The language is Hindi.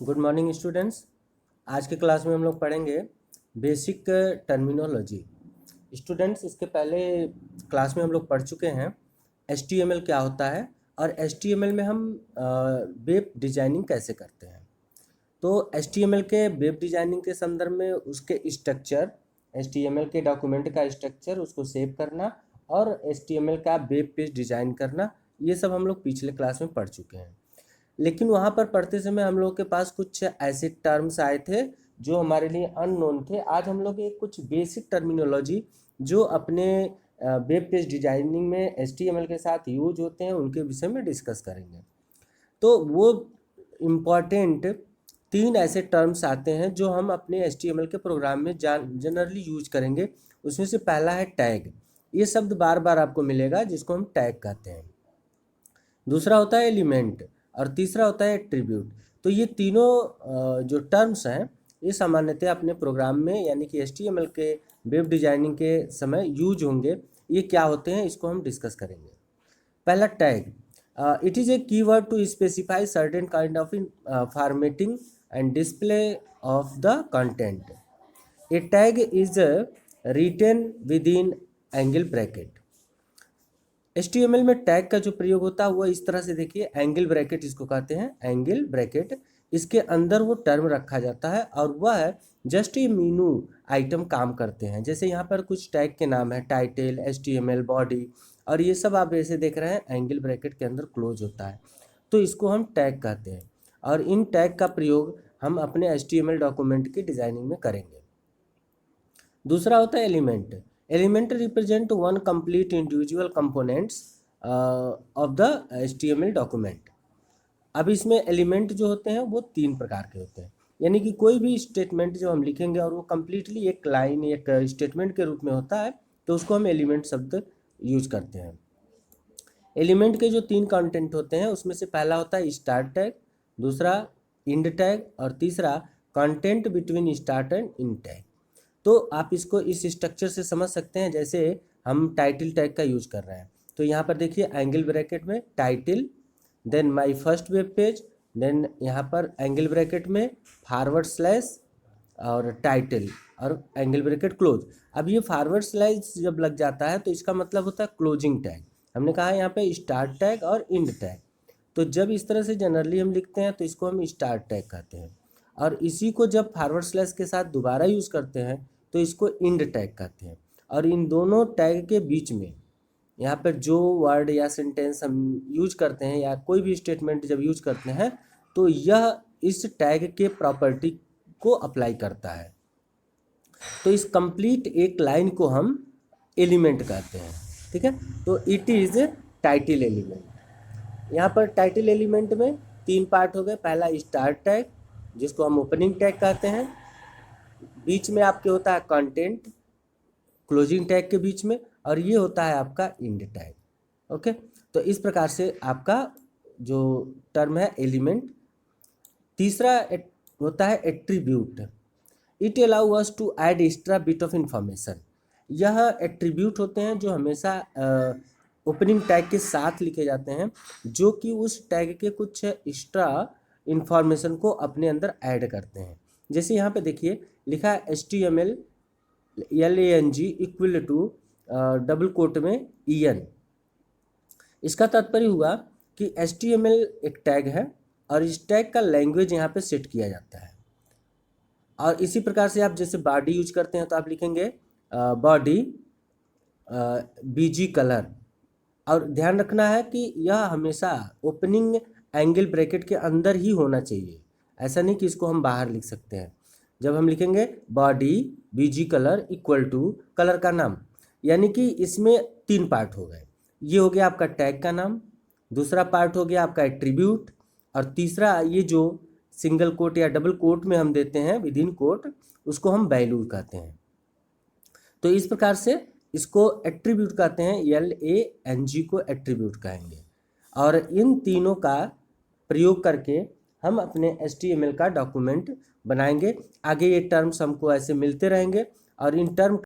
Good morning students. आज के क्लास में हम लोग पढ़ेंगे बेसिक टर्मिनोलॉजी। स्टूडेंट्स, इसके पहले क्लास में हम लोग पढ़ चुके हैं HTML क्या होता है और HTML में हम वेब डिजाइनिंग कैसे करते हैं। तो HTML के वेब डिजाइनिंग के संदर्भ में उसके स्ट्रक्चर, HTML के डॉक्यूमेंट का स्ट्रक्चर, उसको सेव करना और HTML का वेब पेज डिज़ाइन करना, ये सब हम लोग पिछले क्लास में पढ़ चुके हैं। लेकिन वहाँ पर पढ़ते समय हम लोग के पास कुछ ऐसे टर्म्स आए थे जो हमारे लिए अननोन थे। आज हम लोग एक कुछ बेसिक टर्मिनोलॉजी जो अपने वेब पेज डिजाइनिंग में HTML के साथ यूज होते हैं उनके विषय में डिस्कस करेंगे। तो वो इम्पॉर्टेंट 3 ऐसे टर्म्स आते हैं जो हम अपने HTML के प्रोग्राम में जनरली यूज करेंगे। उसमें से पहला है टैग। ये शब्द बार बार आपको मिलेगा जिसको हम टैग कहते हैं। दूसरा होता है एलिमेंट और तीसरा होता है एट्रीब्यूट। तो ये तीनों जो टर्म्स हैं ये सामान्यतः अपने प्रोग्राम में यानी कि HTML के वेब डिजाइनिंग के समय यूज होंगे। ये क्या होते हैं इसको हम डिस्कस करेंगे। पहला tag, it is a keyword to specify certain kind of formatting and display of the content. A tag is written within angle bracket. HTML में टैग का जो प्रयोग होता है वो इस तरह से देखिए, एंगल ब्रैकेट इसको कहते हैं, एंगल ब्रैकेट। इसके अंदर वो टर्म रखा जाता है और वह जस्ट ए मीनू आइटम काम करते हैं। जैसे यहाँ पर कुछ टैग के नाम है, टाइटल, HTML, बॉडी, और ये सब आप ऐसे देख रहे हैं एंगल ब्रैकेट के अंदर क्लोज होता है, तो इसको हम टैग कहते हैं। और इन टैग का प्रयोग हम अपने HTML डॉक्यूमेंट की डिजाइनिंग में करेंगे। दूसरा होता है element. Element represent one complete individual components of the HTML document. अब इसमें एलिमेंट जो होते हैं वो 3 प्रकार के होते हैं, यानी कि कोई भी स्टेटमेंट जो हम लिखेंगे और वो कम्प्लीटली एक लाइन, एक स्टेटमेंट के रूप में होता है, तो उसको हम एलिमेंट शब्द यूज करते हैं। एलिमेंट के जो 3 कंटेंट होते हैं उसमें से पहला होता है स्टार्ट टैग, दूसरा इंड टैग और तीसरा content between start and end tag. तो आप इसको इस स्ट्रक्चर से समझ सकते हैं, जैसे हम टाइटल टैग का यूज कर रहे हैं। तो यहाँ पर देखिए एंगल ब्रैकेट में title, then my first web page, then यहाँ पर एंगल ब्रैकेट में फॉरवर्ड स्लैश और टाइटल और एंगल ब्रैकेट क्लोज। अब ये फॉरवर्ड स्लैश जब लग जाता है तो इसका मतलब होता है क्लोजिंग टैग। हमने कहा यहाँ पे स्टार्ट टैग और इंड टैग, तो जब इस तरह से जनरली हम लिखते हैं तो इसको हम स्टार्ट टैग कहते हैं, और इसी को जब फॉरवर्ड स्लैश के साथ दोबारा यूज़ करते हैं तो इसको इंड टैग कहते हैं। और इन दोनों टैग के बीच में यहाँ पर जो वर्ड या सेंटेंस हम यूज करते हैं या कोई भी स्टेटमेंट जब यूज करते हैं तो यह इस टैग के प्रॉपर्टी को अप्लाई करता है। तो इस कंप्लीट एक लाइन को हम एलिमेंट कहते हैं, ठीक है। तो इट इज़ टाइटल एलिमेंट। यहाँ पर टाइटल एलिमेंट में 3 पार्ट हो गए। पहला स्टार्ट टैग जिसको हम ओपनिंग टैग कहते हैं, बीच में आपके होता है कंटेंट क्लोजिंग टैग के बीच में, और ये होता है आपका इंड टैग। ओके, तो इस प्रकार से आपका जो टर्म है एलिमेंट। तीसरा होता है attribute. It allow us to add extra bit of information. यह एट्रीब्यूट होते हैं जो हमेशा ओपनिंग टैग के साथ लिखे जाते हैं, जो कि उस टैग के कुछ एक्स्ट्रा इंफॉर्मेशन को अपने अंदर ऐड करते हैं। जैसे यहाँ पे देखिए लिखा है HTML LANG equal to double quote में EN। इसका तात्पर्य हुआ कि HTML एक टैग है और इस टैग का लैंग्वेज यहाँ पे सेट किया जाता है। और इसी प्रकार से आप जैसे बॉडी यूज करते हैं तो आप लिखेंगे बॉडी BG कलर, और ध्यान रखना है कि यह हमेशा ओपनिंग एंगल ब्रैकेट के अंदर ही होना चाहिए, ऐसा नहीं कि इसको हम बाहर लिख सकते हैं। जब हम लिखेंगे body BG colour equal to colour का नाम, यानी कि इसमें 3 पार्ट हो गए। ये हो गया आपका टैग का नाम, दूसरा पार्ट हो गया आपका एट्रीब्यूट, और तीसरा ये जो सिंगल कोट या डबल कोट में हम देते हैं विद इन कोट, उसको हम वैल्यू कहते हैं। तो इस प्रकार से इसको एट्रीब्यूट कहते हैं, LANG को एट्रीब्यूट कहेंगे। और इन तीनों का प्रयोग करके हम अपने HTML का डॉक्यूमेंट बनाएंगे। आगे ये टर्म्स हमको ऐसे मिलते रहेंगे और इन टर्म